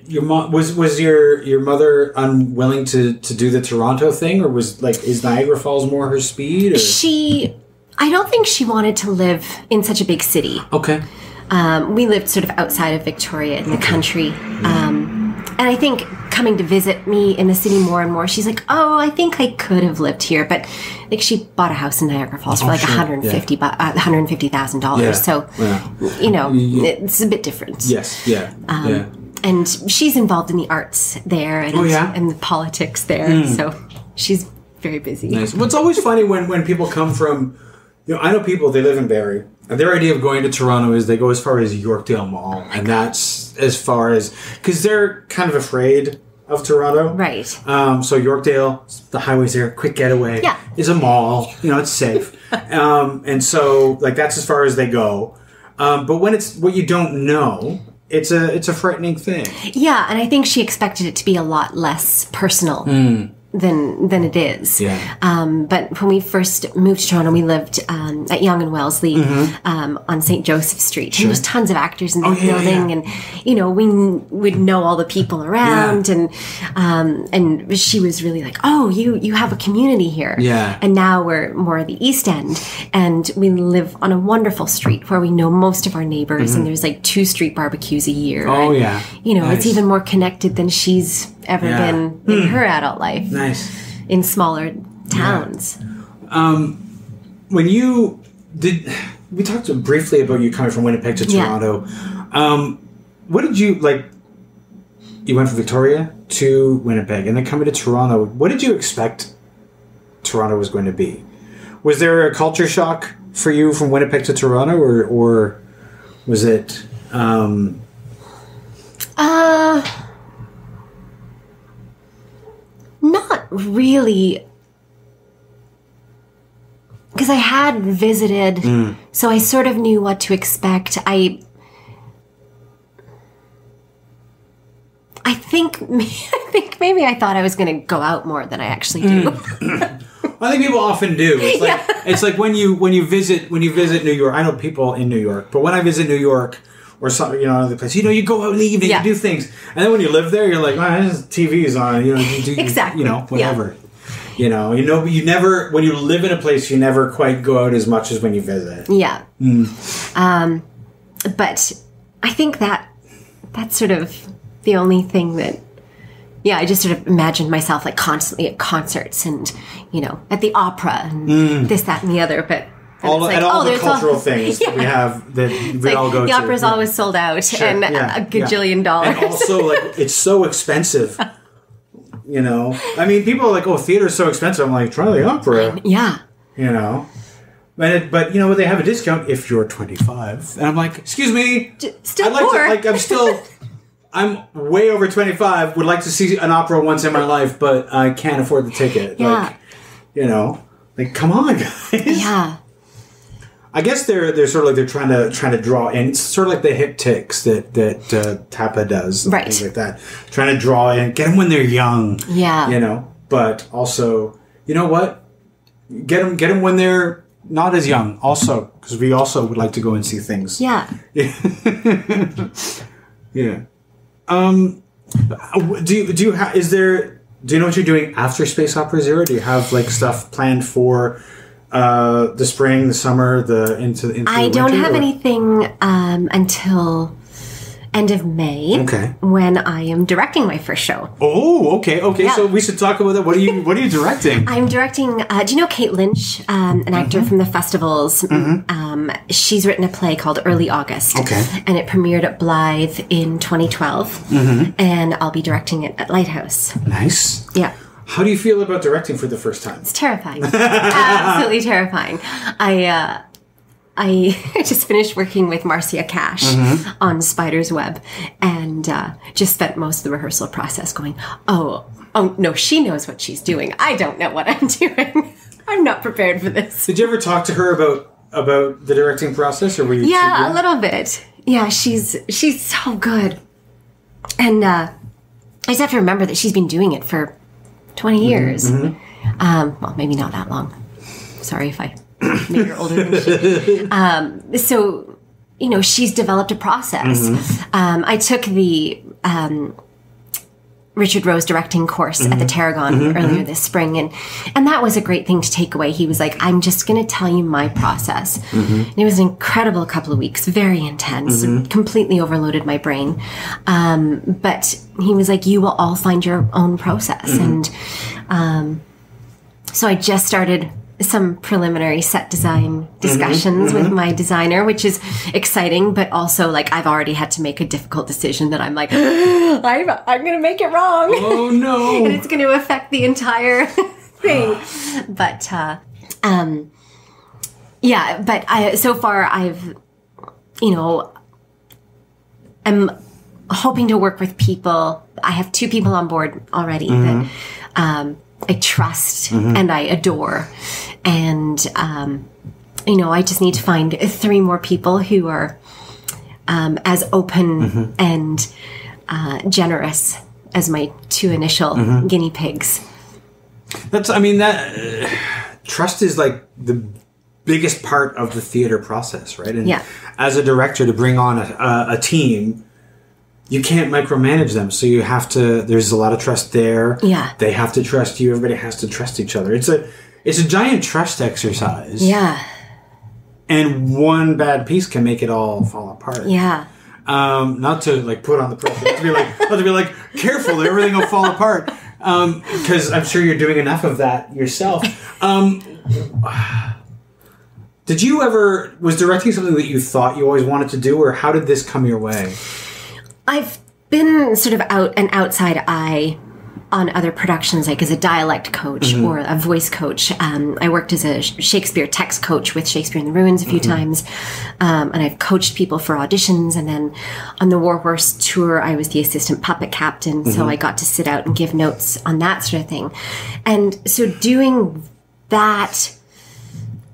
your mom was your mother unwilling to do the Toronto thing, or is Niagara Falls more her speed? Or? I don't think she wanted to live in such a big city. Okay. We lived sort of outside of Victoria in the country. And I think coming to visit me in the city more and more, she's like, oh, I think I could have lived here. But like she bought a house in Niagara Falls for $150,000. Yeah. So, it's a bit different. Yes, yeah. And she's involved in the arts there and the politics there. So she's very busy. Nice. Well, it's always funny when people come from, I know people, they live in Barrie. And their idea of going to Toronto is they go as far as Yorkdale Mall. And that's as far as... Because they're kind of afraid of Toronto. Right. So Yorkdale, the highways there, quick getaway. Yeah. Is a mall. It's safe. And so, that's as far as they go. But when it's what you don't know, it's a frightening thing. Yeah. And I think she expected it to be a lot less personal. Than it is. Yeah. But when we first moved to Toronto, we lived at Yonge and Wellesley on St. Joseph Street. Sure. And there's tons of actors in the building. Yeah. And, we would know all the people around. Yeah. And she was really like, oh, you have a community here. Yeah. And now we're more at the East End. And we live on a wonderful street where we know most of our neighbors. And there's 2 street barbecues a year. Oh, and, yeah. It's even more connected than she's ever been in her adult life. Nice. In smaller towns. Yeah. When you did, we talked briefly about you coming from Winnipeg to Toronto. What did you you went from Victoria to Winnipeg and then coming to Toronto. What did you expect Toronto was going to be? Was there a culture shock for you from Winnipeg to Toronto, or was it... Not really, because I had visited, so I sort of knew what to expect. I think maybe I thought I was going to go out more than I actually do. I think people often do. It's like it's like when you visit New York. I know people in New York, but when I visit New York or something, other place, you go out in the evening, you do things, and then when you live there, you're like, TV's on, you do exactly, whatever. Yeah. You never, when you live in a place, you never quite go out as much as when you visit. Yeah. But I think that's sort of the only thing that, I just sort of imagined myself like constantly at concerts and, at the opera and this, that, and the other. But all the cultural things that we have that we all go to. The opera's always sold out and a gajillion dollars. And also, it's so expensive. I mean, people are like, "Oh, theater's so expensive." I'm like, "Try the opera." Yeah. But they have a discount if you're 25, and I'm like, "Excuse me, still I'm way over 25. Would like to see an opera once in my life, but I can't afford the ticket." Yeah. Come on, guys. Yeah. I guess they're sort of like they're trying to draw in. It's sort of like the hip ticks that Tapa does, right? Things like that. Trying to draw in, get them when they're young, But also, you know what? Get them when they're not as young. Also, because we also would like to go and see things. Yeah. Yeah. Do you know what you're doing after Space Opera Zero? Do you have like stuff planned for? The spring, the summer, into I don't have anything until end of May. Okay. When I am directing my first show. Oh, okay. Yeah. So we should talk about that. What are you directing? I'm directing. Do you know Kate Lynch, an actor from the festivals? She's written a play called Early August. Okay. And it premiered at Blythe in 2012. And I'll be directing it at Lighthouse. Nice. Yeah. How do you feel about directing for the first time? It's terrifying. Absolutely terrifying. I just finished working with Marcia Cash on Spider's Web and just spent most of the rehearsal process going, oh, no, she knows what she's doing. I don't know what I'm doing. I'm not prepared for this. Did you ever talk to her about the directing process, or were you? Yeah, a little bit. Yeah, she's so good. And I just have to remember that she's been doing it for 20 years. Well, maybe not that long. Sorry if I made her older than she. So, she's developed a process. I took the Richard Rose directing course at the Tarragon earlier this spring, and that was a great thing to take away. He was like, I'm just going to tell you my process. And it was an incredible couple of weeks, very intense, completely overloaded my brain. But he was like, you will all find your own process. And so I just started some preliminary set design discussions with my designer, which is exciting, but also like I've already had to make a difficult decision that I'm like, I'm going to make it wrong. Oh no. And it's going to affect the entire thing. But, so far I've, I'm hoping to work with people. I have 2 people on board already that, I trust and I adore. And, I just need to find 3 more people who are as open and generous as my 2 initial guinea pigs. Trust is like the biggest part of the theater process, right? And yeah. As a director, to bring on a team, you can't micromanage them, so you have to. There's a lot of trust there. Yeah, they have to trust you. Everybody has to trust each other. It's a giant trust exercise. Yeah, and one bad piece can make it all fall apart. Yeah, not to like put on the pressure. Not to be like careful. Everything will fall apart. Because I'm sure you're doing enough of that yourself. Did you ever was directing something that you thought you always wanted to do, or how did this come your way? I've been sort of an outside eye on other productions, like as a dialect coach or a voice coach. I worked as a Shakespeare text coach with Shakespeare in the Ruins a few times. And I've coached people for auditions. And then on the Warhorse tour, I was the assistant puppet captain. So I got to sit out and give notes on that sort of thing. And so doing that,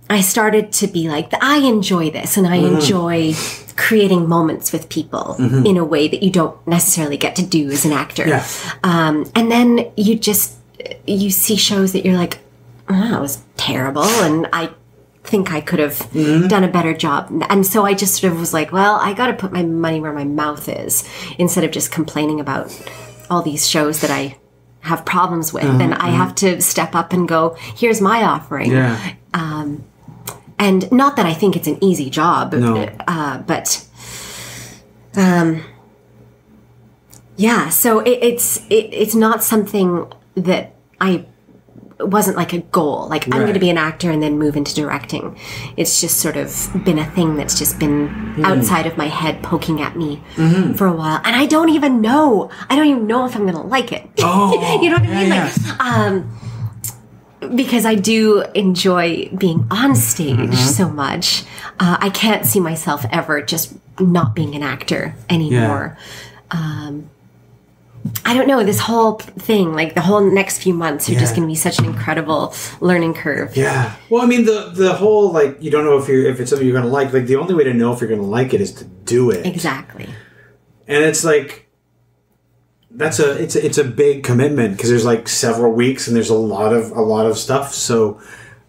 I started to be like, I enjoy this and I enjoy creating moments with people in a way that you don't necessarily get to do as an actor. Yeah. And then you see shows that you're like, it was terrible, and I think I could have done a better job. And so I just sort of was like, well, I got to put my money where my mouth is, instead of just complaining about all these shows that I have problems with. And I have to step up and go, here's my offering. Yeah. And not that I think it's an easy job, but yeah, so it's not something that it wasn't like a goal. Like, I'm going to be an actor and then move into directing. It's just sort of been a thing that's just been outside of my head, poking at me for a while. And I don't even know if I'm going to like it. Oh, you know what I mean? Like, because I do enjoy being on stage so much. I can't see myself ever just not being an actor anymore. I don't know, this whole thing, like the whole next few months are just going to be such an incredible learning curve. Yeah. Well, I mean, the whole, like, you don't know if it's something you're going to like. Like, the only way to know if you're going to like it is to do it. Exactly. And it's like, it's a big commitment, because there's like several weeks and there's a lot of stuff. So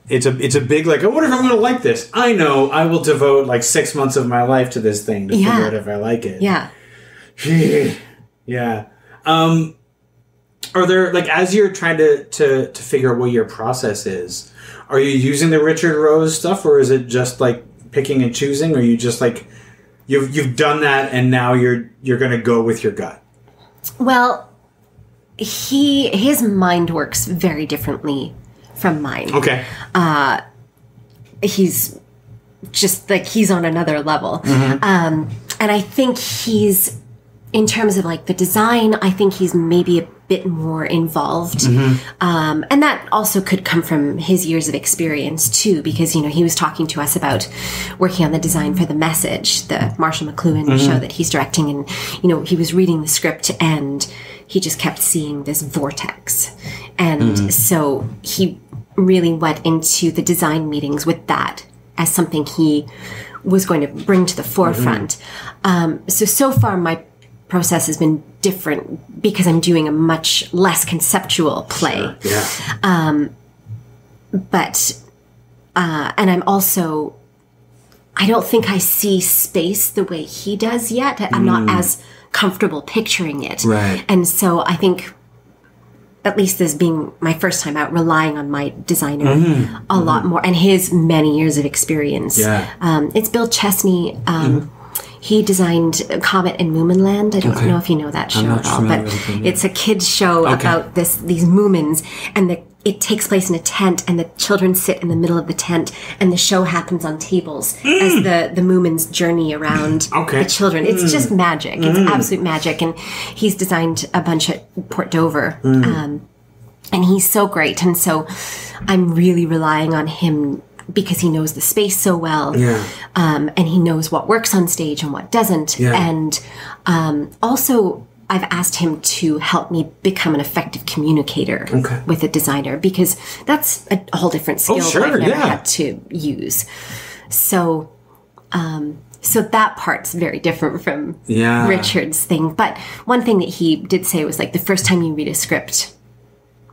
it's a big, like, I wonder if I'm going to like this. I know I will devote like 6 months of my life to this thing to figure out if I like it. Yeah. Yeah. Are there, like, as you're trying to figure out what your process is, are you using the Richard Rose stuff, or is it just like picking and choosing, or you just like you've done that and now you're going to go with your gut? Well, his mind works very differently from mine. Okay. He's just like, he's on another level. And I think in terms of like the design, I think he's maybe a bit more involved. And that also could come from his years of experience too, because, he was talking to us about working on the design for The Message, the Marshall McLuhan show that he's directing. And, he was reading the script and he just kept seeing this vortex. And so he really went into the design meetings with that as something he was going to bring to the forefront. So far my process has been different because I'm doing a much less conceptual play. Sure. Yeah. And I'm also, I don't think I see space the way he does yet. I'm not as comfortable picturing it. Right. And so I think, at least this being my first time out, relying on my designer a lot more, and his many years of experience. Yeah. It's Bill Chesney. He designed Comet and Moominland. I don't know if you know that show at all, but it's a kids show about these Moomins, and it takes place in a tent, and the children sit in the middle of the tent, and the show happens on tables as the Moomins journey around the children. It's just magic. It's absolute magic. And he's designed a bunch at Port Dover. And he's so great. And so I'm really relying on him because he knows the space so well. Yeah. And he knows what works on stage and what doesn't. Yeah. And also, I've asked him to help me become an effective communicator with a designer, because that's a whole different skill that I've never had to use. So that part's very different from Richard's thing. But one thing that he did say was, like, the first time you read a script,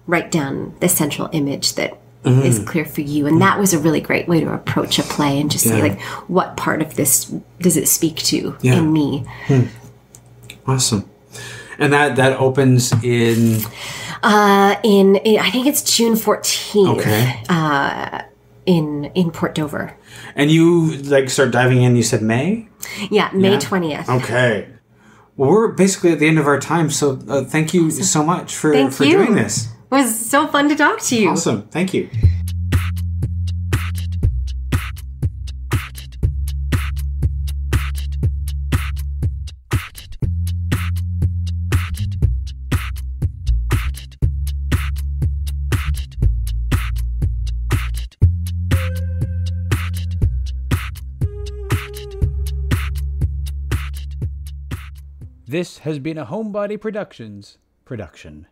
write down the central image that is clear for you. And that was a really great way to approach a play and just say, like, what part of this does it speak to in me? Awesome. And that opens in I think it's June 14th. In Port Dover. And you, like, start diving in, you said May? Yeah, May 20th. Okay. Well, we're basically at the end of our time, so thank you so much for doing this. It was so fun to talk to you. Awesome. Thank you. This has been a Homebody Productions production.